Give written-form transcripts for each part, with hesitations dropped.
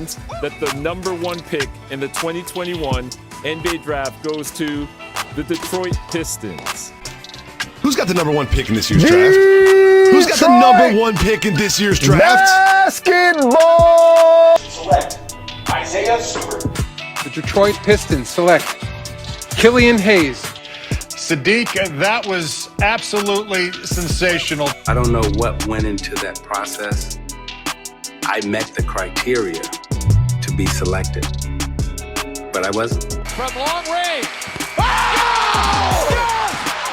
means that the number one pick in the 2021 NBA draft goes to the Detroit Pistons. Who's got the number one pick in this year's draft? Who's got the number one pick in this year's draft? Basketball! Select Isaiah Stewart. The Detroit Pistons select Killian Hayes. Saddiq, that was absolutely sensational. I don't know what went into that process. I met the criteria to be selected, but I wasn't. From long range. Oh!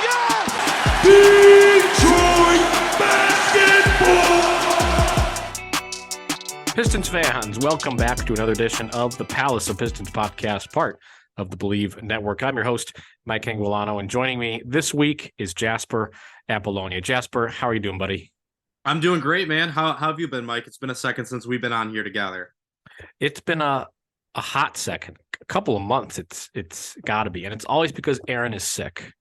Yes! Detroit basketball! Pistons fans, welcome back to another edition of the Palace of Pistons Podcast, part of the Believe Network. I'm your host, Mike Anguilano, and joining me this week is Jasper Apollonia. Jasper, how are you doing, buddy? I'm doing great, man. How have you been, Mike? It's been a second since we've been on here together. It's been a hot second, a couple of months. It's got to be, and it's always because Aaron is sick,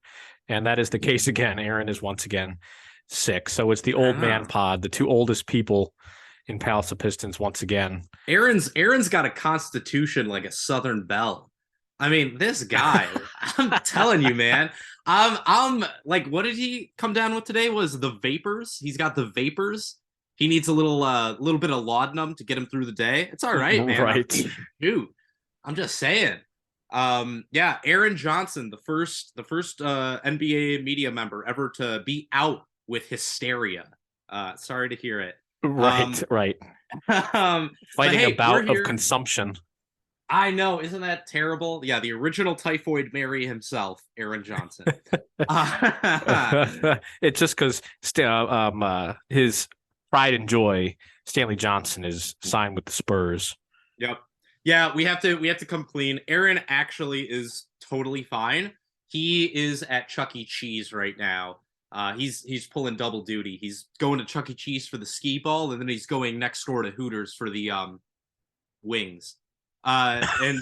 and that is the case again. Aaron is once again sick, so it's the old man pod, the two oldest people in Palace of Pistons once again. Aaron's got a constitution like a Southern belle. I mean, this guy, I'm telling you, man. I'm like, what did he come down with today? Was the vapors? He's got the vapors. He needs a little bit of laudanum to get him through the day. It's all right, man. Right. Dude, I'm just saying. Yeah, Aaron Johnson, the first NBA media member ever to be out with hysteria. Sorry to hear it. Right. Fighting a bout of consumption. I know, isn't that terrible? Yeah, the original Typhoid Mary himself, Aaron Johnson. It's just because his pride and joy, Stanley Johnson, is signed with the Spurs. Yep. Yeah, we have to come clean. Aaron actually is totally fine. He is at Chuck E. Cheese right now. He's pulling double duty. He's going to Chuck E. Cheese for the skee ball, and then he's going next door to Hooters for the wings. And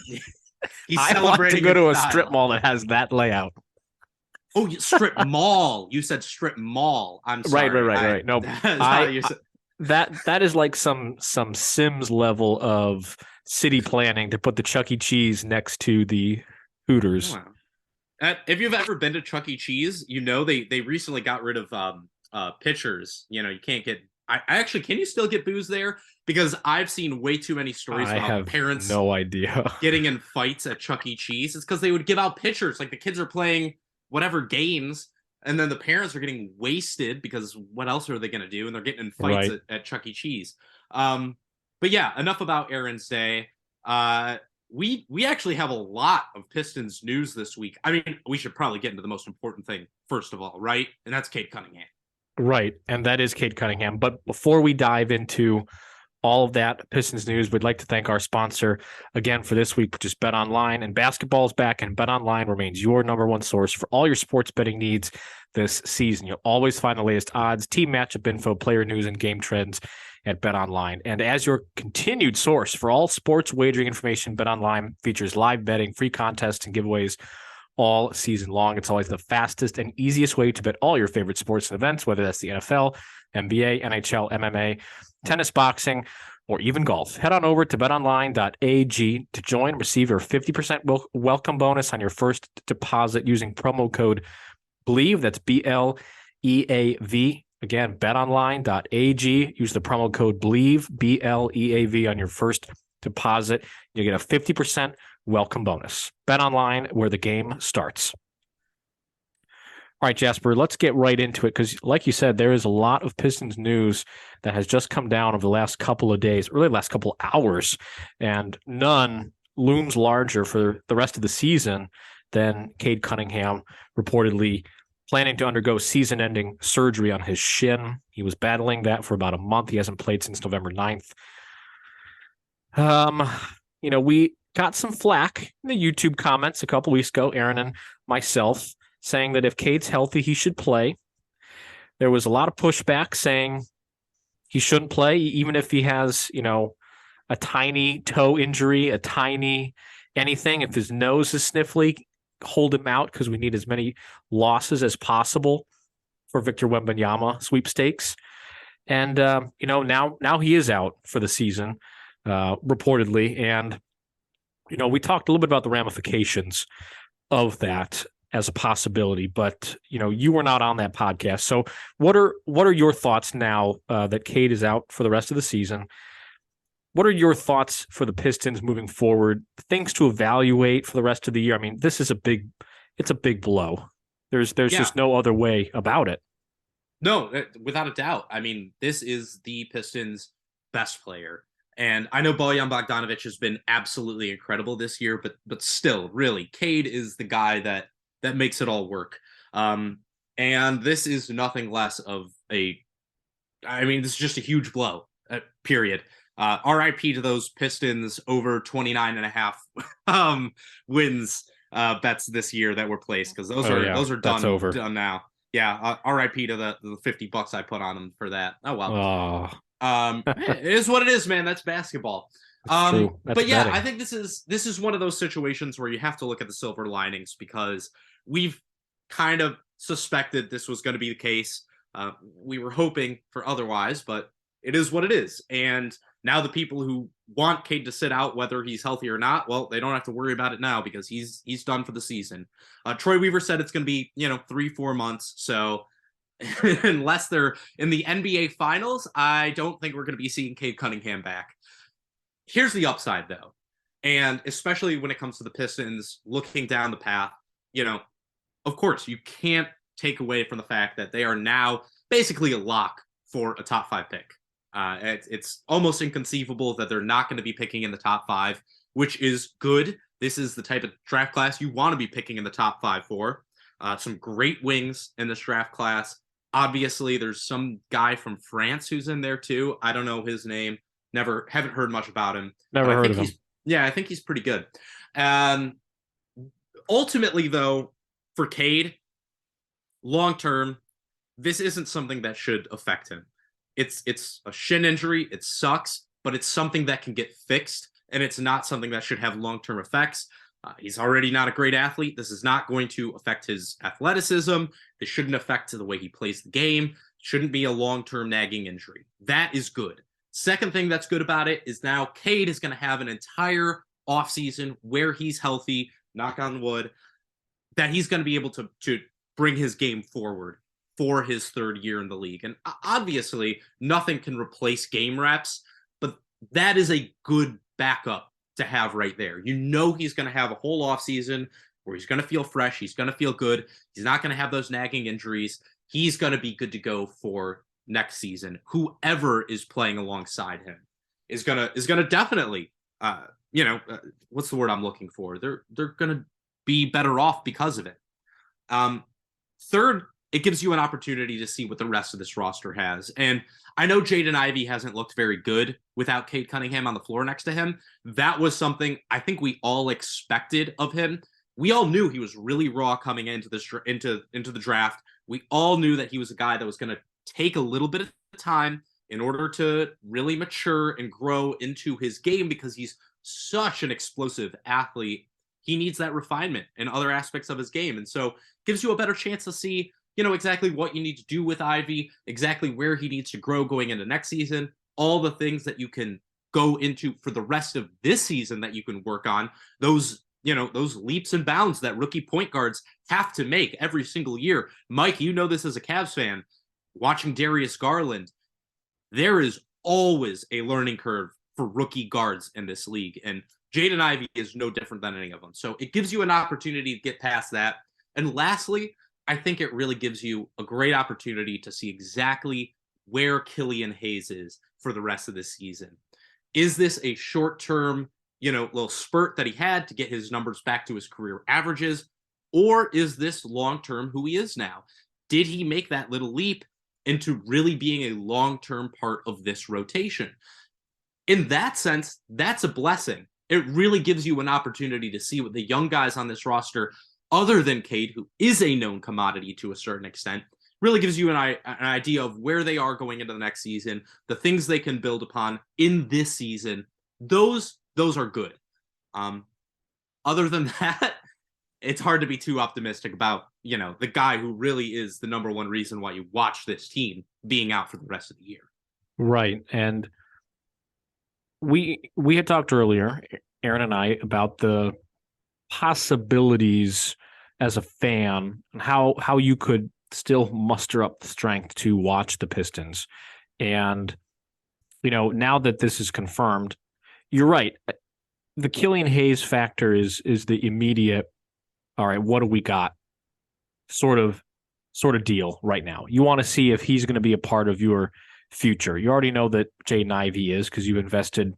he's I want to go to a strip mall that has that layout. Oh, strip mall. You said strip mall. I'm sorry. Right. No, that is like some Sims level of city planning to put the Chuck E. Cheese next to the Hooters. Wow. If you've ever been to Chuck E. Cheese, you know they recently got rid of pitchers. You know, you can't get. I actually, can you still get booze there? Because I've seen way too many stories about parents no idea getting in fights at Chuck E. Cheese. It's because they would give out pitchers, like the kids are playing whatever games, and then the parents are getting wasted because what else are they going to do? And they're getting in fights at Chuck E. Cheese. But yeah, enough about Aaron's day. We actually have a lot of Pistons news this week. I mean, we should probably get into the most important thing first of all, right? And that's Cade Cunningham. Right, and that is Cade Cunningham. But before we dive into all of that Pistons news, we'd like to thank our sponsor again for this week, which is BetOnline. And basketball is back, and BetOnline remains your number one source for all your sports betting needs this season. You'll always find the latest odds, team matchup info, player news, and game trends at BetOnline. And as your continued source for all sports wagering information, BetOnline features live betting, free contests, and giveaways all season long. It's always the fastest and easiest way to bet all your favorite sports and events, whether that's the NFL, NBA, NHL, MMA, tennis, boxing, or even golf. Head on over to betonline.ag to join, receive your 50% welcome bonus on your first deposit using promo code BLEAV. That's BLEAV. Again, betonline.ag. Use the promo code BLEAV, BLEAV, on your first deposit. You get a 50% welcome bonus. BetOnline, where the game starts. All right, Jasper, let's get right into it because, like you said, there is a lot of Pistons news that has just come down over the last couple of days, really the last couple of hours, and none looms larger for the rest of the season than Cade Cunningham reportedly planning to undergo season-ending surgery on his shin. He was battling that for about a month. He hasn't played since November 9th. We got some flack in the YouTube comments a couple weeks ago, Aaron and myself, saying that if Cade's healthy, he should play. There was a lot of pushback saying he shouldn't play, even if he has, a tiny toe injury, a tiny anything. If his nose is sniffly, hold him out because we need as many losses as possible for Victor Wembanyama sweepstakes. And, now he is out for the season. reportedly. And, we talked a little bit about the ramifications of that as a possibility, but, you were not on that podcast. So what are your thoughts now that Cade is out for the rest of the season? What are your thoughts for the Pistons moving forward? Things to evaluate for the rest of the year? I mean, this is a big blow. There's just no other way about it. No, without a doubt. I mean, this is the Pistons' best player. And I know Bojan Bogdanovic has been absolutely incredible this year, but still, really, Cade is the guy that makes it all work. And this is nothing less of this is just a huge blow, period. RIP to those Pistons over 29.5 wins bets this year that were placed, because those are done now. Yeah, RIP to the $50 I put on them for that. Oh well. It is what it is, man. That's basketball. But yeah, betting. I think this is one of those situations where you have to look at the silver linings, because we've kind of suspected this was going to be the case. We were hoping for otherwise, but it is what it is. And now the people who want Cade to sit out, whether he's healthy or not, well, they don't have to worry about it now, because he's done for the season. Troy Weaver said it's going to be 3-4 months. So unless they're in the NBA Finals, I don't think we're going to be seeing Cade Cunningham back. Here's the upside, though, and especially when it comes to the Pistons looking down the path, of course, you can't take away from the fact that they are now basically a lock for a top 5 pick. It's almost inconceivable that they're not going to be picking in the top 5, which is good. This is the type of draft class you want to be picking in the top 5 for. Some great wings in this draft class. Obviously, there's some guy from France who's in there too. I don't know his name. Haven't heard much about him. Never heard of him. Yeah, I think he's pretty good. Ultimately, though, for Cade, long term, this isn't something that should affect him. It's a shin injury. It sucks, but it's something that can get fixed, and it's not something that should have long-term effects. He's already not a great athlete. This is not going to affect his athleticism. This shouldn't affect the way he plays the game. Shouldn't be a long-term nagging injury. That is good. Second thing that's good about it is now Cade is going to have an entire offseason where he's healthy, knock on wood, that he's going to be able to bring his game forward for his third year in the league. And obviously, nothing can replace game reps, but that is a good backup to have right there. He's going to have a whole offseason where he's going to feel fresh. He's going to feel good. He's not going to have those nagging injuries. He's going to be good to go for next season. Whoever is playing alongside him is going to definitely, what's the word I'm looking for? They're going to be better off because of it. Third, it gives you an opportunity to see what the rest of this roster has. And I know Jaden Ivey hasn't looked very good without Cade Cunningham on the floor next to him. That was something I think we all expected of him. We all knew he was really raw coming into the draft. We all knew that he was a guy that was going to take a little bit of time in order to really mature and grow into his game, because he's such an explosive athlete. He needs that refinement in other aspects of his game. And so gives you a better chance to see exactly what you need to do with Ivy, exactly where he needs to grow going into next season, all the things that you can go into for the rest of this season that you can work on, those leaps and bounds that rookie point guards have to make every single year. Mike, this as a Cavs fan, watching Darius Garland, there is always a learning curve for rookie guards in this league. And Jaden Ivey is no different than any of them. So it gives you an opportunity to get past that. And lastly, I think it really gives you a great opportunity to see exactly where Killian Hayes is for the rest of this season. Is this a short-term, little spurt that he had to get his numbers back to his career averages? Or is this long-term who he is now? Did he make that little leap into really being a long-term part of this rotation? In that sense, that's a blessing. It really gives you an opportunity to see what the young guys on this roster, other than Cade, who is a known commodity to a certain extent, really gives you an idea of where they are going into the next season, the things they can build upon in this season. Those are good. Other than that, it's hard to be too optimistic about, the guy who really is the number one reason why you watch this team being out for the rest of the year. Right. And we had talked earlier, Aaron and I, about the possibilities as a fan and how you could still muster up the strength to watch the Pistons. And, now that this is confirmed, you're right. The Killian Hayes factor is the immediate, all right, what do we got sort of deal right now. You want to see if he's going to be a part of your future. You already know that Jaden Ivey is because you invested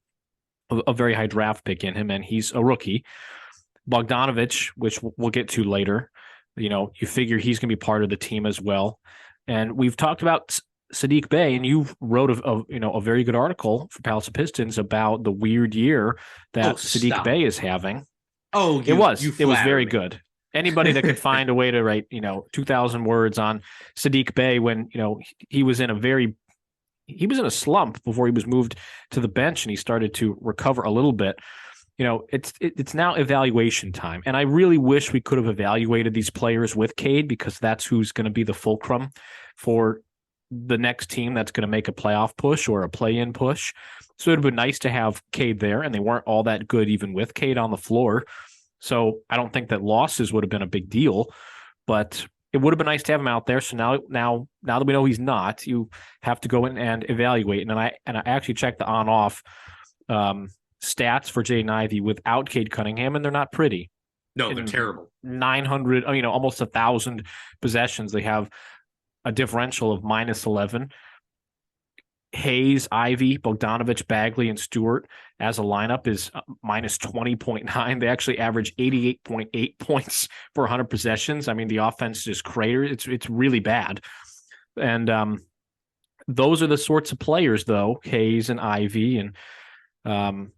a very high draft pick in him, and he's a rookie. Bogdanovic, which we'll get to later, you figure he's going to be part of the team as well. And we've talked about Saddiq Bey, and you wrote a very good article for Palace of Pistons about the weird year that Saddiq Bey is having. It was very good. Anybody that could find a way to write, 2,000 words on Saddiq Bey when, he was in a slump before he was moved to the bench and he started to recover a little bit. It's now evaluation time. And I really wish we could have evaluated these players with Cade, because that's who's going to be the fulcrum for the next team that's going to make a playoff push or a play-in push. So it would have been nice to have Cade there, and they weren't all that good even with Cade on the floor. So I don't think that losses would have been a big deal, but it would have been nice to have him out there. So now that we know he's not, you have to go in and evaluate. And I actually checked the on-off stats for Jaden Ivey without Cade Cunningham, and they're not pretty. No, they're terrible. 900, almost 1,000 possessions. They have a differential of -11. Hayes, Ivey, Bogdanovic, Bagley, and Stewart as a lineup is -20.9. They actually average 88.8 points for 100 possessions. I mean, the offense just craters. It's really bad. And those are the sorts of players, though, Hayes and Ivey, and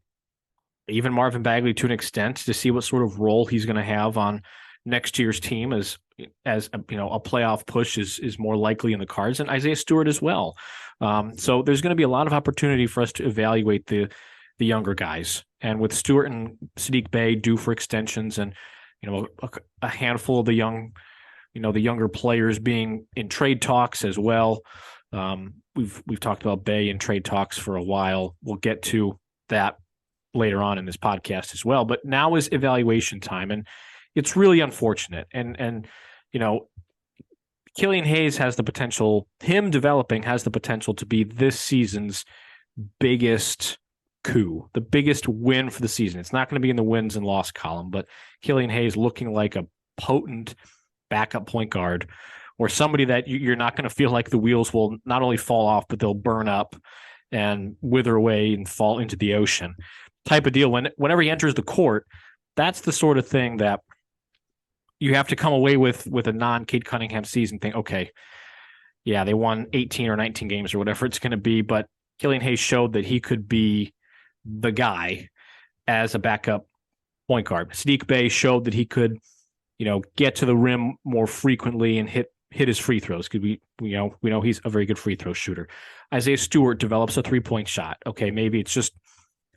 even Marvin Bagley to an extent, to see what sort of role he's going to have on next year's team as a playoff push is more likely in the cards, and Isaiah Stewart as well. So there's going to be a lot of opportunity for us to evaluate the younger guys, and with Stewart and Saddiq Bey due for extensions, and a handful of the younger players being in trade talks as well. We've talked about Bey in trade talks for a while. We'll get to that later on in this podcast as well. But now is evaluation time, and it's really unfortunate. And Killian Hayes has the potential, him developing has the potential to be this season's biggest coup, the biggest win for the season. It's not going to be in the wins and loss column, but Killian Hayes looking like a potent backup point guard, or somebody that you're not going to feel like the wheels will not only fall off, but they'll burn up and wither away and fall into the ocean type of deal. Whenever he enters the court, that's the sort of thing that you have to come away with a non-Cade Cunningham season. Think, okay, yeah, they won 18 or 19 games or whatever it's going to be, but Killian Hayes showed that he could be the guy as a backup point guard. Saddiq Bey showed that he could, get to the rim more frequently and hit his free throws, because we know he's a very good free throw shooter. Isaiah Stewart develops a 3-point shot. Okay, maybe it's just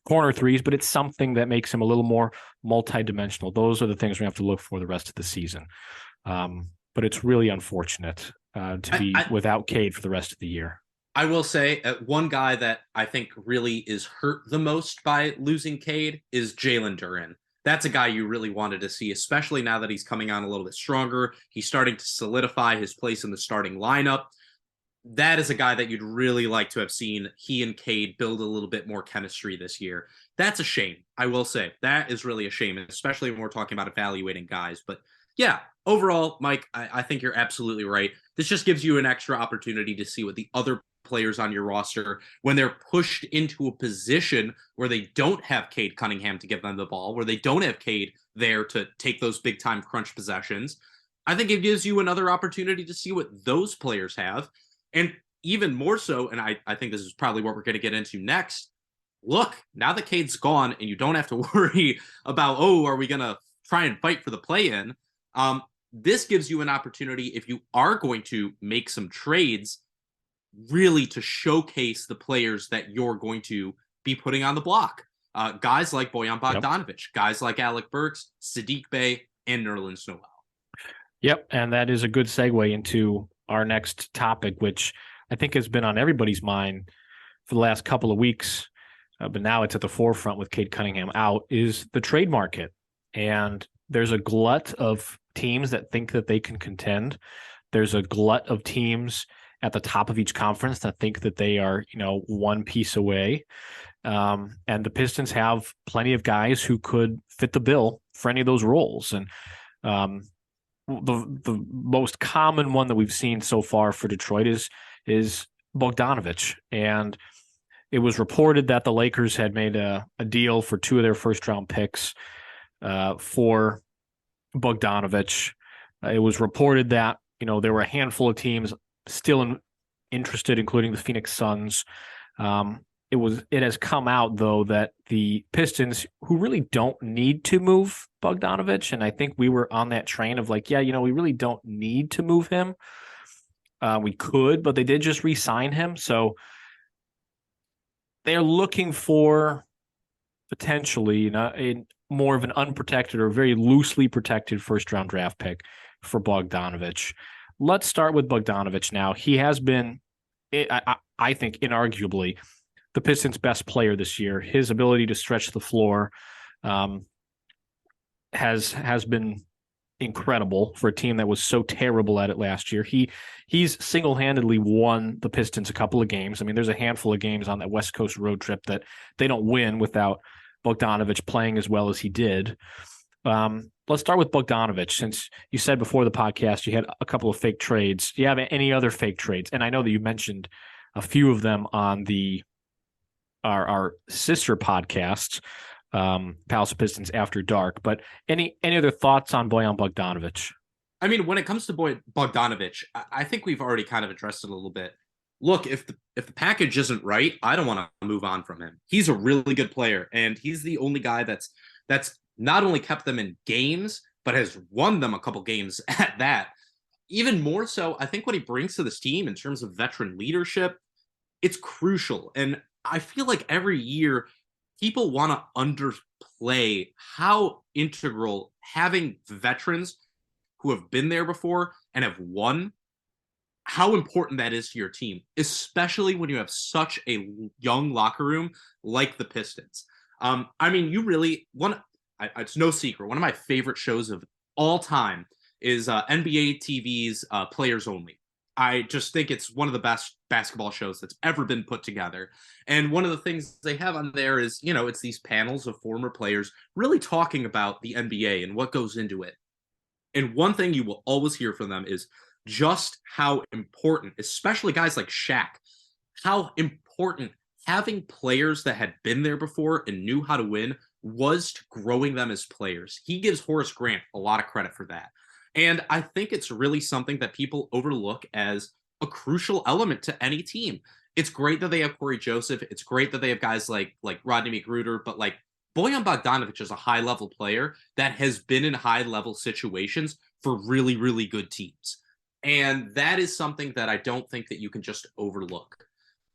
corner threes, but it's something that makes him a little more multidimensional. Those are the things we have to look for the rest of the season. But it's really unfortunate to be without Cade for the rest of the year. I will say one guy that I think really is hurt the most by losing Cade is Jalen Duren. That's a guy you really wanted to see, especially now that he's coming on a little bit stronger. He's starting to solidify his place in the starting lineup. That is a guy that you'd really like to have seen he and Cade build a little bit more chemistry this year. That's a shame. I will say that is really a shame, especially when we're talking about evaluating guys. But yeah, overall, Mike, I think you're absolutely right. This just gives you an extra opportunity to see what the other players on your roster, when they're pushed into a position where they don't have Cade Cunningham to give them the ball, where they don't have Cade there to take those big time crunch possessions. I think it gives you another opportunity to see what those players have. And even more so, and I think this is probably what we're going to get into next. Look, now that Cade's gone and you don't have to worry about, are we going to try and fight for the play-in? This gives you an opportunity, if you are going to make some trades, really to showcase the players that you're going to be putting on the block. Guys like Bojan Bogdanovic, guys like Alec Burks, Saddiq Bey, and Nerlens Noel. Yep, and that is a good segue into our next topic, which I think has been on everybody's mind for the last couple of weeks. but now it's at the forefront with Cade Cunningham out, is the trade market. And there's a glut of teams that think that they can contend. There's a glut of teams at the top of each conference that think that they are, one piece away. And the Pistons have plenty of guys who could fit the bill for any of those roles. And the most common one that we've seen so far for Detroit is Bogdanovic. And it was reported that the Lakers had made a deal for 2 of their first-round picks for Bogdanovic. It was reported that, there were a handful of teams still interested, including the Phoenix Suns. It has come out, though, that the Pistons, who really don't need to move Bogdanovic, and I think we were on that train of we really don't need to move him. We could, but they did just re-sign him. So they're looking for potentially more of an unprotected or very loosely protected first-round draft pick for Bogdanovic. Let's start with Bogdanovic now. He has been, I think, inarguably the Pistons' best player this year. His ability to stretch the floor has been incredible for a team that was so terrible at it last year. He's single-handedly won the Pistons a couple of games. I mean, there's a handful of games on that West Coast road trip that they don't win without Bogdanovic playing as well as he did. Let's start with Bogdanovic. Since you said before the podcast you had a couple of fake trades, do you have any other fake trades? And I know that you mentioned a few of them on our sister podcast, Palace of Pistons After Dark. But any other thoughts on Bojan Bogdanovic? I mean, when it comes to Bogdanovic, I think we've already kind of addressed it a little bit. Look, if the package isn't right, I don't want to move on from him. He's a really good player, and he's the only guy that's not only kept them in games, but has won them a couple games at that. Even more so, I think what he brings to this team in terms of veteran leadership, it's crucial. And I feel like every year people want to underplay how integral having veterans who have been there before and have won, how important that is to your team, especially when you have such a young locker room like the Pistons. I mean, it's no secret. One of my favorite shows of all time is NBA TV's Players Only. I just think it's one of the best basketball shows that's ever been put together. And one of the things they have on there is, it's these panels of former players really talking about the NBA and what goes into it. And one thing you will always hear from them is just how important, especially guys like Shaq, how important having players that had been there before and knew how to win was to growing them as players. He gives Horace Grant a lot of credit for that. And I think it's really something that people overlook as a crucial element to any team. It's great that they have Corey Joseph. It's great that they have guys like Rodney McGruder, but Bojan Bogdanovic is a high-level player that has been in high-level situations for really, really good teams. And that is something that I don't think that you can just overlook.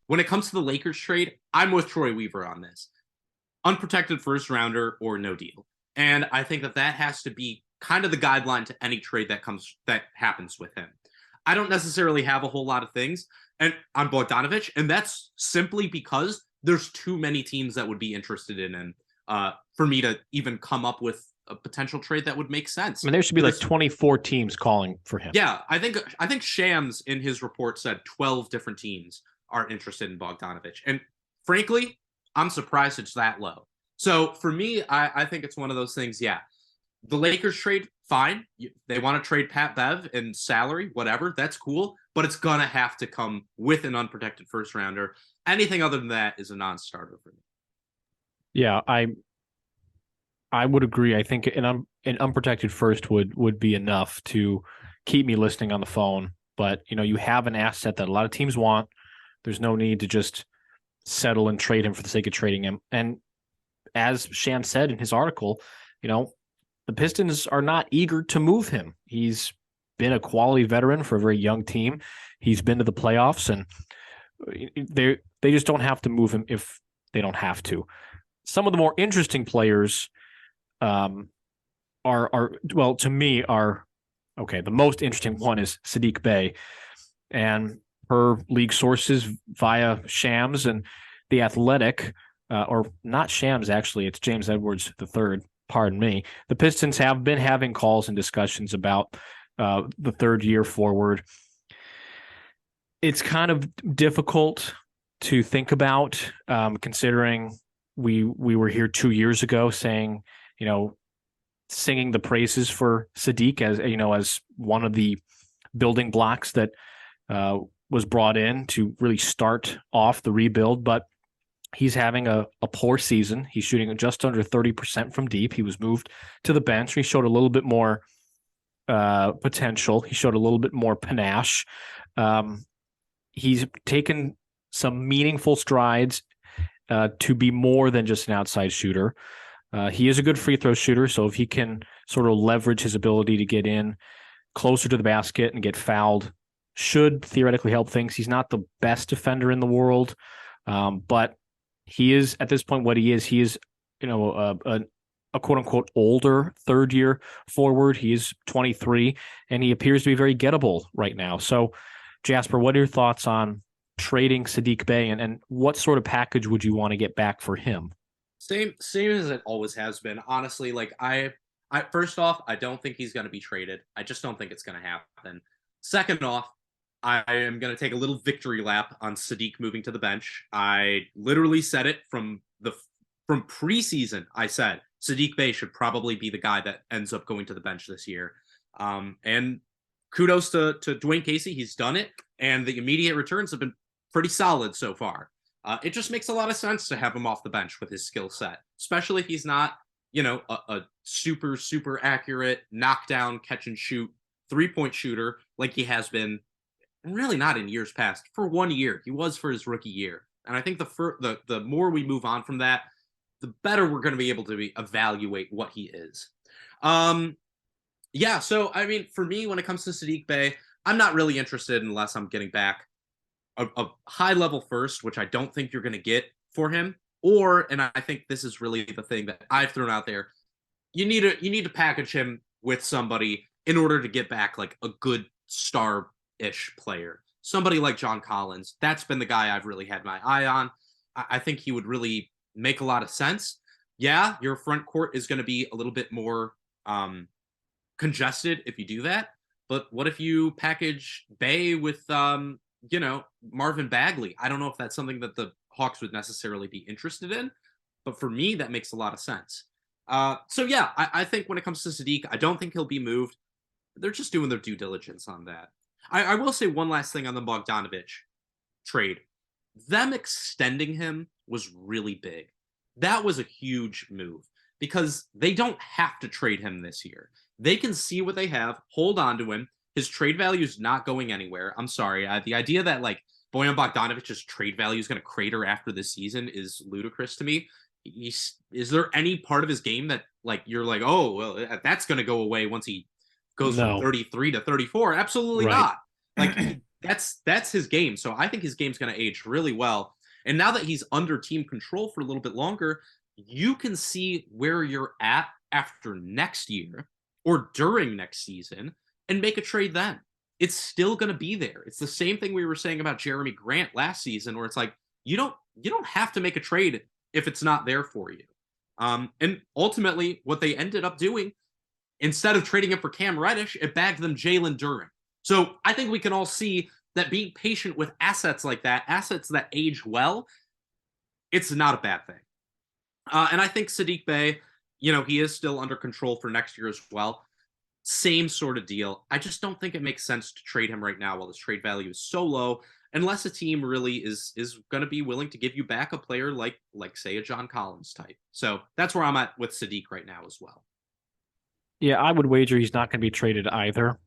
When it comes to the Lakers trade, I'm with Troy Weaver on this. Unprotected first rounder or no deal. And I think that has to be kind of the guideline to any trade that happens with him. I don't necessarily have a whole lot of things on Bogdanovic, and that's simply because there's too many teams that would be interested in him for me to even come up with a potential trade that would make sense. I mean, there should be 24 teams calling for him. Yeah, I think Shams in his report said 12 different teams are interested in Bogdanovic. And frankly, I'm surprised it's that low. So for me, I think it's one of those things, yeah. The Lakers trade, fine. They want to trade Pat Bev and salary, whatever. That's cool. But it's going to have to come with an unprotected first rounder. Anything other than that is a non-starter for me. Yeah, I would agree. I think an unprotected first would be enough to keep me listening on the phone. But, you have an asset that a lot of teams want. There's no need to just settle and trade him for the sake of trading him. And as Sham said in his article, the Pistons are not eager to move him. He's been a quality veteran for a very young team. He's been to the playoffs, and they just don't have to move him if they don't have to. Some of the more interesting players to me are okay. The most interesting one is Saddiq Bey, and per league sources via Shams and The Athletic, or not Shams, actually. It's James Edwards III. Pardon me. The Pistons have been having calls and discussions about the third-year forward. It's kind of difficult to think about, considering we were here 2 years ago saying, singing the praises for Saddiq as one of the building blocks that was brought in to really start off the rebuild. But he's having a poor season. He's shooting just under 30% from deep. He was moved to the bench. He showed a little bit more potential. He showed a little bit more panache. He's taken some meaningful strides to be more than just an outside shooter. He is a good free throw shooter, so if he can sort of leverage his ability to get in closer to the basket and get fouled, should theoretically help things. He's not the best defender in the world, but he is, at this point, what he is. He is, a quote-unquote older third-year forward. He is 23, and he appears to be very gettable right now. So, Jasper, what are your thoughts on trading Saddiq Bey, and what sort of package would you want to get back for him? Same as it always has been. Honestly, like I first off, I don't think he's going to be traded. I just don't think it's going to happen. Second off, I am going to take a little victory lap on Saddiq moving to the bench. I literally said it from preseason. I said Saddiq Bey should probably be the guy that ends up going to the bench this year. And kudos to Dwayne Casey. He's done it, and the immediate returns have been pretty solid so far. It just makes a lot of sense to have him off the bench with his skill set, especially if he's not, a super, super accurate knockdown, catch and shoot, 3-point shooter like he has been, really not in years past. For 1 year, he was for his rookie year. And I think the more we move on from that, the better we're going to be able to evaluate what he is. Yeah, so, I mean, for me, when it comes to Saddiq Bey, I'm not really interested unless I'm getting back a high-level first, which I don't think you're going to get for him. Or, and I think this is really the thing that I've thrown out there, you need to package him with somebody in order to get back, like, a good star-ish player. Somebody like John Collins. That's been the guy I've really had my eye on. I think he would really make a lot of sense. Yeah, your front court is going to be a little bit more congested if you do that. But what if you package Bey with, Marvin Bagley? I don't know if that's something that the Hawks would necessarily be interested in, but for me, that makes a lot of sense. So yeah, I think when it comes to Saddiq, I don't think he'll be moved. They're just doing their due diligence on that. I will say one last thing on the Bogdanovic trade. Them extending him was really big. That was a huge move because they don't have to trade him this year. They can see what they have, hold on to him. His trade value is not going anywhere. I'm sorry. The idea that like Bojan Bogdanovic's trade value is going to crater after this season is ludicrous to me. Is there any part of his game that like you're like, oh, well, that's going to go away once he goes from 33 to 34? Absolutely not. Like that's his game. So I think his game's going to age really well. And now that he's under team control for a little bit longer, you can see where you're at after next year or during next season and make a trade then. It's still going to be there. It's the same thing we were saying about Jeremy Grant last season, where it's like, you don't have to make a trade if it's not there for you. And ultimately, what they ended up doing, instead of trading him for Cam Reddish, it bagged them Jalen Duren. So I think we can all see that being patient with assets like that, assets that age well, it's not a bad thing. And I think Saddiq Bey, he is still under control for next year as well. Same sort of deal. I just don't think it makes sense to trade him right now while his trade value is so low, unless a team really is going to be willing to give you back a player like say a John Collins type. So that's where I'm at with Saddiq right now as well. Yeah, I would wager he's not going to be traded either,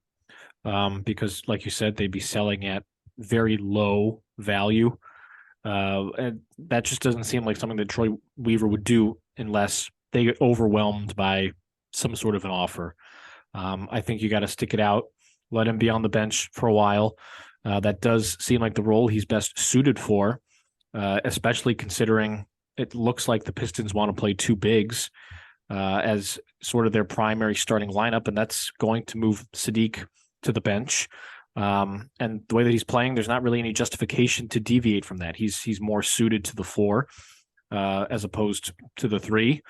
because like you said, they'd be selling at very low value. And that just doesn't seem like something that Troy Weaver would do unless they get overwhelmed by some sort of an offer. I think you got to stick it out, let him be on the bench for a while. That does seem like the role he's best suited for, especially considering it looks like the Pistons want to play two bigs as sort of their primary starting lineup, and that's going to move Saddiq to the bench. And the way that he's playing, there's not really any justification to deviate from that. He's more suited to the four. as opposed to the 3.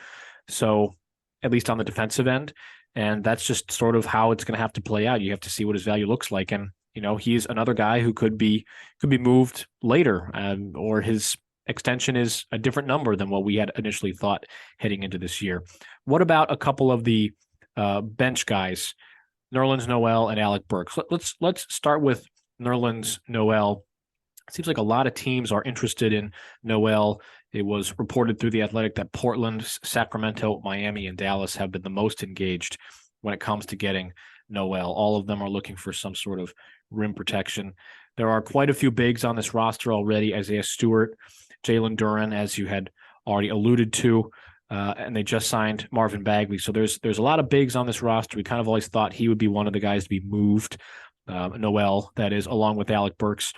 So at least on the defensive end. And that's just sort of how it's going to have to play out. You have to see what his value looks like. And, he's another guy who could be moved later, or his extension is a different number than what we had initially thought heading into this year. What about a couple of the bench guys, Nerlens Noel and Alec Burks? Let's start with Nerlens Noel. It seems like a lot of teams are interested in Noel. It was reported through The Athletic that Portland, Sacramento, Miami, and Dallas have been the most engaged when it comes to getting Noel. All of them are looking for some sort of rim protection. There are quite a few bigs on this roster already: Isaiah Stewart, Jalen Duren, as you had already alluded to, and they just signed Marvin Bagley. So there's a lot of bigs on this roster. We kind of always thought he would be one of the guys to be moved, Noel, that is, along with Alec Burks.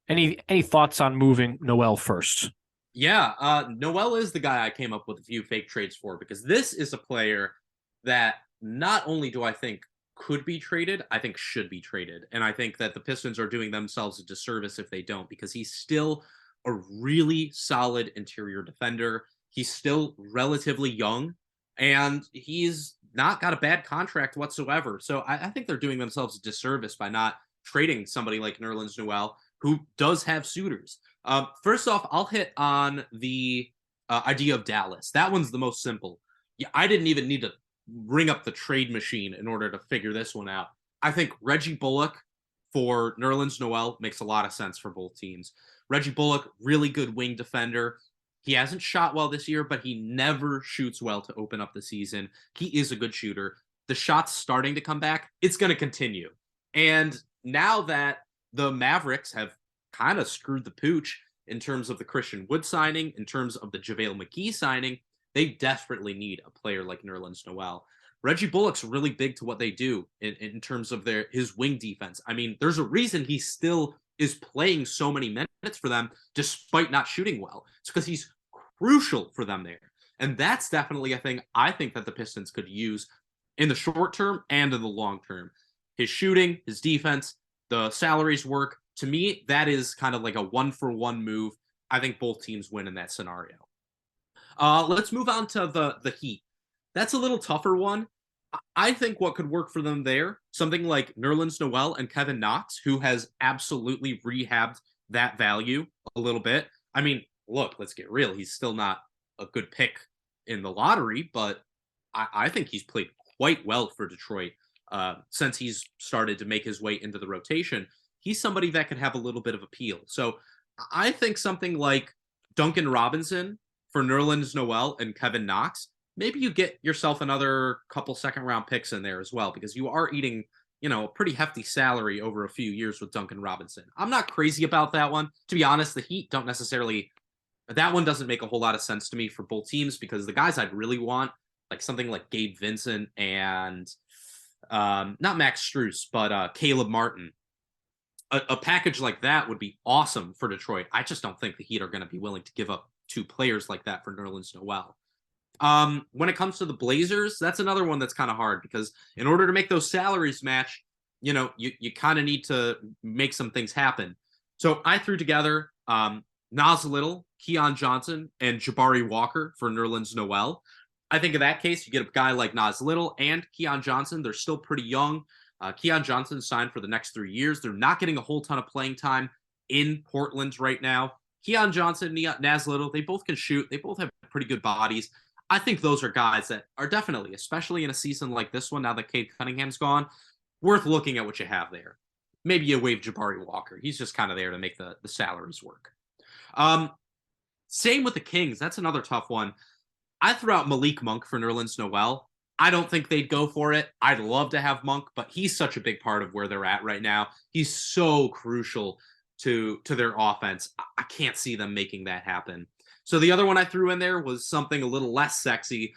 Any thoughts on moving Noel first? Yeah, Noel is the guy I came up with a few fake trades for, because this is a player that not only do I think could be traded, I think should be traded. And I think that the Pistons are doing themselves a disservice if they don't, because he's still a really solid interior defender. He's still relatively young, and he's not got a bad contract whatsoever. So I think they're doing themselves a disservice by not trading somebody like Nerlens Noel, who does have suitors. First off, I'll hit on the idea of Dallas. That one's the most simple. Yeah, I didn't even need to ring up the trade machine in order to figure this one out. I think Reggie Bullock for Nerlens Noel makes a lot of sense for both teams. Reggie Bullock, really good wing defender. He hasn't shot well this year, but he never shoots well to open up the season. He is a good shooter. The shot's starting to come back. It's going to continue. And now that the Mavericks have kind of screwed the pooch in terms of the Christian Wood signing, in terms of the JaVale McGee signing, they desperately need a player like Nerlens Noel. Reggie Bullock's really big to what they do in terms of his wing defense. I mean, there's a reason he still is playing so many minutes for them despite not shooting well. It's because he's crucial for them there. And that's definitely a thing I think that the Pistons could use in the short term and in the long term. His shooting, his defense, the salaries work. To me, that is kind of like a 1-for-1 move. I think both teams win in that scenario. Let's move on to the Heat. That's a little tougher one. I think what could work for them there, something like Nerlens Noel and Kevin Knox, who has absolutely rehabbed that value a little bit. I mean, look, let's get real. He's still not a good pick in the lottery, but I think he's played quite well for Detroit since he's started to make his way into the rotation. He's somebody that could have a little bit of appeal. So I think something like Duncan Robinson for Nerlens Noel and Kevin Knox, maybe you get yourself another couple second-round picks in there as well, because you are eating, a pretty hefty salary over a few years with Duncan Robinson. I'm not crazy about that one. To be honest, the Heat don't necessarily... That one doesn't make a whole lot of sense to me for both teams, because the guys I'd really want, like something like Gabe Vincent and not Max Strus, but Caleb Martin. A package like that would be awesome for Detroit. I just don't think the Heat are going to be willing to give up two players like that for Nerlens Noel. When it comes to the Blazers, that's another one that's kind of hard, because in order to make those salaries match, you kind of need to make some things happen. So I threw together Nas Little, Keon Johnson, and Jabari Walker for Nerlens Noel. I think in that case, you get a guy like Nas Little and Keon Johnson. They're still pretty young. Keon Johnson signed for the next 3 years. They're not getting a whole ton of playing time in Portland right now. Keon Johnson, Nas Little, they both can shoot. They both have pretty good bodies. I think those are guys that are definitely, especially in a season like this one, now that Cade Cunningham's gone, worth looking at what you have there. Maybe you waive Jabari Walker. He's just kind of there to make the salaries work. Same with the Kings. That's another tough one. I threw out Malik Monk for Nerlens Noel. I don't think they'd go for it. I'd love to have Monk, but he's such a big part of where they're at right now. He's so crucial to their offense. I can't see them making that happen. So the other one I threw in there was something a little less sexy.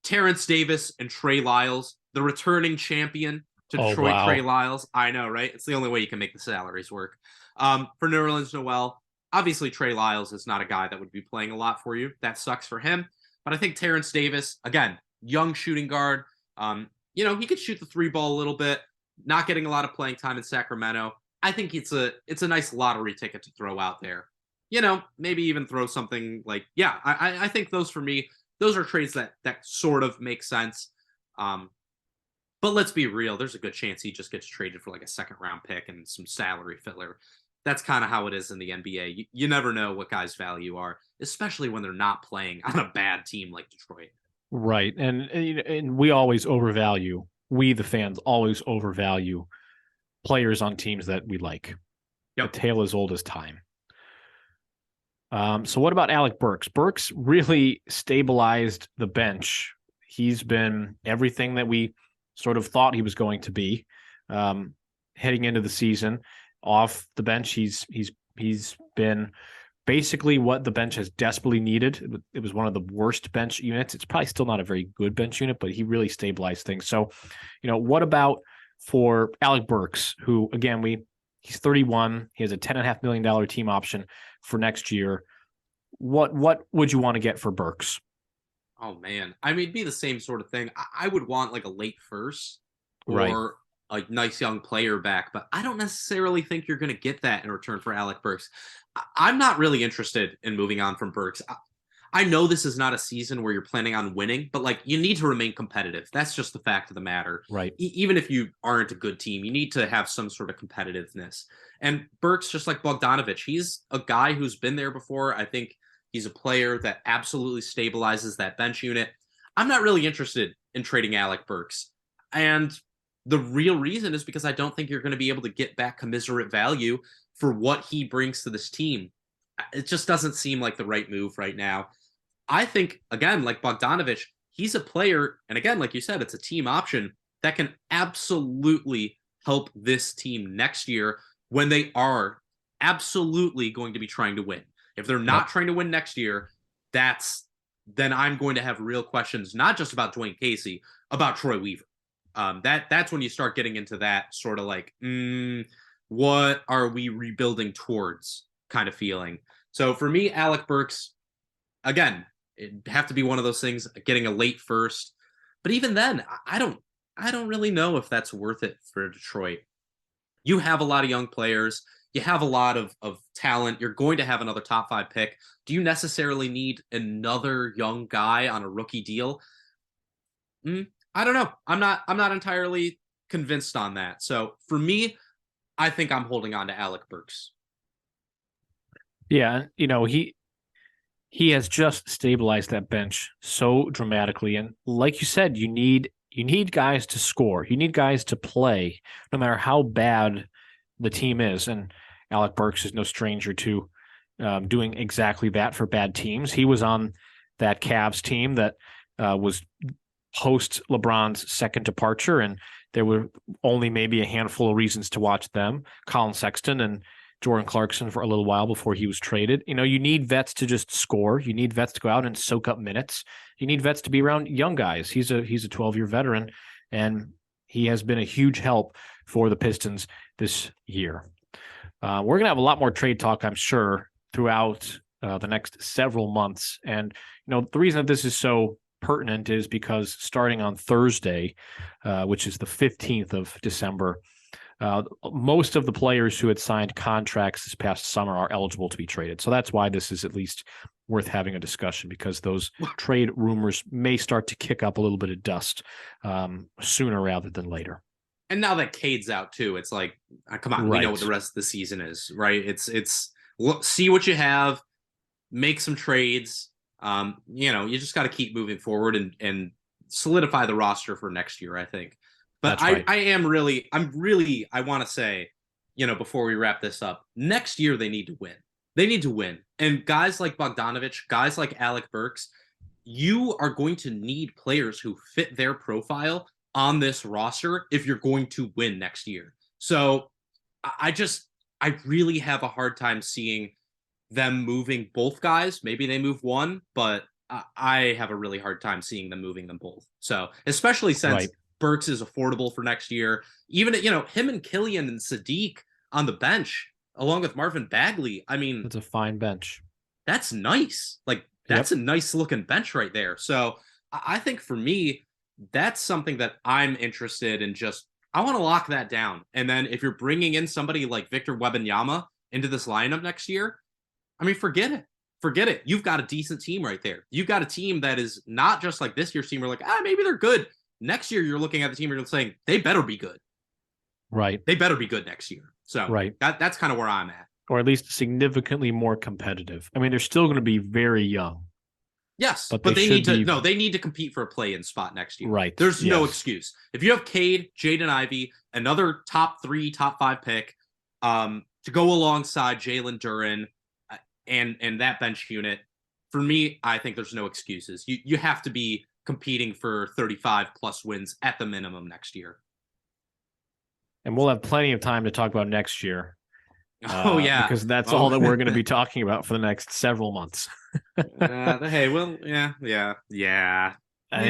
Terrence Davis and Trey Lyles, the returning champion to Detroit. Wow. Trey Lyles. I know, right? It's the only way you can make the salaries work. For Nerlens Noel, obviously Trey Lyles is not a guy that would be playing a lot for you. That sucks for him. But I think Terrence Davis, again, young shooting guard. He could shoot the three ball a little bit, not getting a lot of playing time in Sacramento. I think it's a nice lottery ticket to throw out there. maybe even throw something like, I think those for me, those are trades that sort of make sense. But let's be real. There's a good chance he just gets traded for like a second round pick and some salary filler. That's kind of how it is in the NBA. You never know what guys' value are, especially when they're not playing on a bad team like Detroit. Right. And we always overvalue, we the fans always overvalue players on teams that we like. Yep. The tale as old as time. So what about Alec Burks? Burks really stabilized the bench. He's been everything that we sort of thought he was going to be heading into the season. Off the bench, he's been basically what the bench has desperately needed. It was one of the worst bench units. It's probably still not a very good bench unit, but he really stabilized things. So, what about for Alec Burks, who, again, he's 31. He has a $10.5 million team option for next year. What would you want to get for Burks? Oh, man. I mean, it'd be the same sort of thing. I would want like a late first or Right. a nice young player back, but I don't necessarily think you're going to get that in return for Alec Burks. I'm not really interested in moving on from Burks. I know this is not a season where you're planning on winning, but like you need to remain competitive. That's just the fact of the matter. Right. Even if you aren't a good team, you need to have some sort of competitiveness. And Burks, just like Bogdanovic, he's a guy who's been there before. I think he's a player that absolutely stabilizes that bench unit. I'm not really interested in trading Alec Burks. And the real reason is because I don't think you're going to be able to get back commensurate value for what he brings to this team. It just doesn't seem like the right move right now. I think, again, like Bogdanovic, he's a player, and again, like you said, it's a team option that can absolutely help this team next year when they are absolutely going to be trying to win. If they're not trying to win next year, then I'm going to have real questions, not just about Dwayne Casey, about Troy Weaver. That's when you start getting into that sort of like, what are we rebuilding towards kind of feeling. So for me, Alec Burks, again, it'd have to be one of those things, getting a late first. But even then, I don't really know if that's worth it for Detroit. You have a lot of young players. You have a lot of talent. You're going to have another top 5 pick. Do you necessarily need another young guy on a rookie deal? I don't know. I'm not entirely convinced on that. So for me, I think I'm holding on to Alec Burks. Yeah, he has just stabilized that bench so dramatically. And like you said, you need guys to score. You need guys to play, no matter how bad the team is. And Alec Burks is no stranger to doing exactly that for bad teams. He was on that Cavs team that was post LeBron's second departure, and there were only maybe a handful of reasons to watch them. Colin Sexton and Jordan Clarkson for a little while before he was traded. You need vets to just score. You need vets to go out and soak up minutes. You need vets to be around young guys. He's a 12-year veteran, and he has been a huge help for the Pistons this year. We're going to have a lot more trade talk, I'm sure, throughout the next several months. And, the reason that this is so pertinent is because starting on Thursday, which is the 15th of December, most of the players who had signed contracts this past summer are eligible to be traded. So that's why this is at least worth having a discussion, because those trade rumors may start to kick up a little bit of dust sooner rather than later. And now that Cade's out too, it's like, come on, Right. We know what the rest of the season is, right? It's look, see what you have, make some trades. You just got to keep moving forward and solidify the roster for next year, I think. But Right. I want to say, before we wrap this up, next year they need to win. They need to win. And guys like Bogdanovic, guys like Alec Burks, you are going to need players who fit their profile on this roster if you're going to win next year. So I really have a hard time seeing them moving both guys. Maybe they move one, but I have a really hard time seeing them moving them both. So especially since Burks is affordable for next year, even, him and Killian and Saddiq on the bench, along with Marvin Bagley. I mean, It's a fine bench. That's nice. Like, that's a nice looking bench right there. So I think for me, that's something that I'm interested in. I want to lock that down. And then if you're bringing in somebody like Victor Wembanyama into this lineup next year, I mean, forget it. Forget it. You've got a decent team right there. You've got a team that is not just like this year's team. We're like, maybe they're good. Next year, you're looking at the team and you're saying they better be good. Right. They better be good next year. So that's kind of where I'm at. Or at least significantly more competitive. I mean, they're still going to be very young. Yes, but they need to they need to compete for a play-in spot next year. Right. There's no excuse. If you have Cade, Jaden Ivey, another top 3, top 5 pick, to go alongside Jalen Duren and that bench unit, for me, I think there's no excuses. You have to be competing for 35 plus wins at the minimum next year. And we'll have plenty of time to talk about next year. Because that's all that we're going to be talking about for the next several months. Hey, well, yeah. I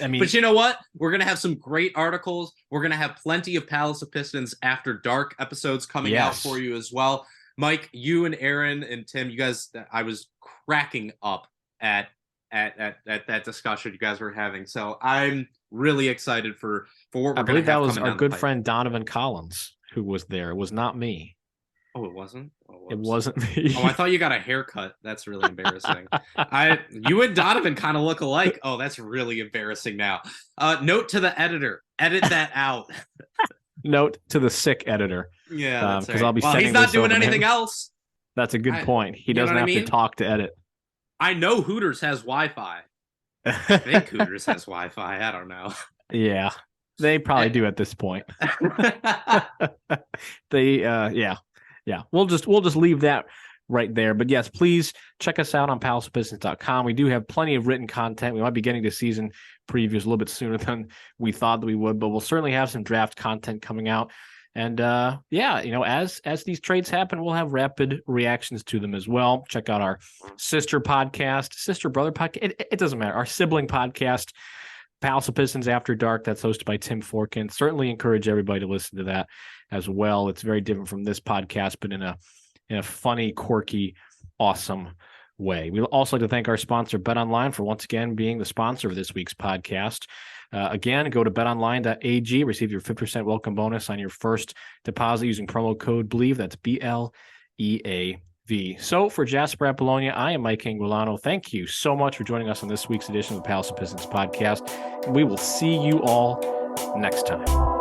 mean, but you know what? We're going to have some great articles. We're going to have plenty of Palace of Pistons After Dark episodes coming out for you as well. Mike, you and Aaron and Tim, you guys, I was cracking up at that discussion you guys were having. So I'm really excited for what we're going to have. I believe that was our good friend Donovan Collins who was there. It was not me. Oh, it wasn't? It wasn't me. I thought you got a haircut. That's really embarrassing. You and Donovan kind of look alike. Oh, that's really embarrassing now. Note to the editor. Edit that out. Note to the sick editor. Yeah, because I'll be he's not doing anything else. That's a good point. He doesn't have to talk to edit. I know Hooters has Wi-Fi. I think Hooters has Wi-Fi. I don't know. Yeah. They probably do at this point. We'll just leave that right there. But yes, please check us out on palaceofpistons.com. We do have plenty of written content. We might be getting to season previews a little bit sooner than we thought that we would, but we'll certainly have some draft content coming out. And as these trades happen, we'll have rapid reactions to them as well. Check out our sister brother podcast. It doesn't matter. Our sibling podcast, Palace of Pistons After Dark, that's hosted by Tim Forkin. Certainly encourage everybody to listen to that as well. It's very different from this podcast, but in a funny, quirky, awesome way. We'd also like to thank our sponsor, BetOnline, for once again being the sponsor of this week's podcast. Again, go to betonline.ag, receive your 50% welcome bonus on your first deposit using promo code BLEAV. That's BLEAV. So for Jasper Apollonia, I am Mike Anguilano. Thank you so much for joining us on this week's edition of the Palace of Pistons podcast. We will see you all next time.